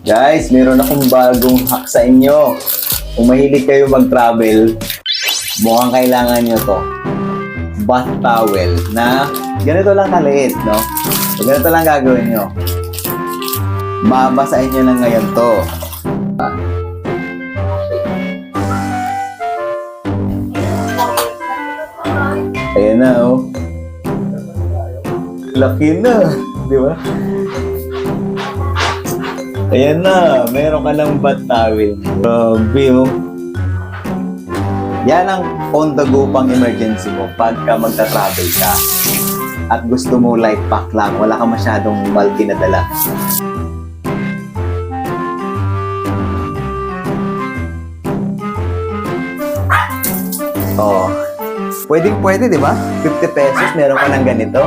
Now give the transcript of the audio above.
Guys, meron akong bagong hack sa inyo. Kung mahilig kayo mag-travel, mukhang kailangan nyo to. Bath towel na ganito lang kaliit, no? So, ganito lang gagawin nyo. Babasahin nyo lang ngayon to. Ayan na, oh. Laki na, di ba? Ayan na, meron ka ng bath towel. Grabe, oh. Yan ang on the go pang emergency mo pagka magta-travel ka. At gusto mo light pack lang, wala ka masyadong bulky na dala. Oh. Pwede, di ba? 50 pesos, meron ka ng ganito.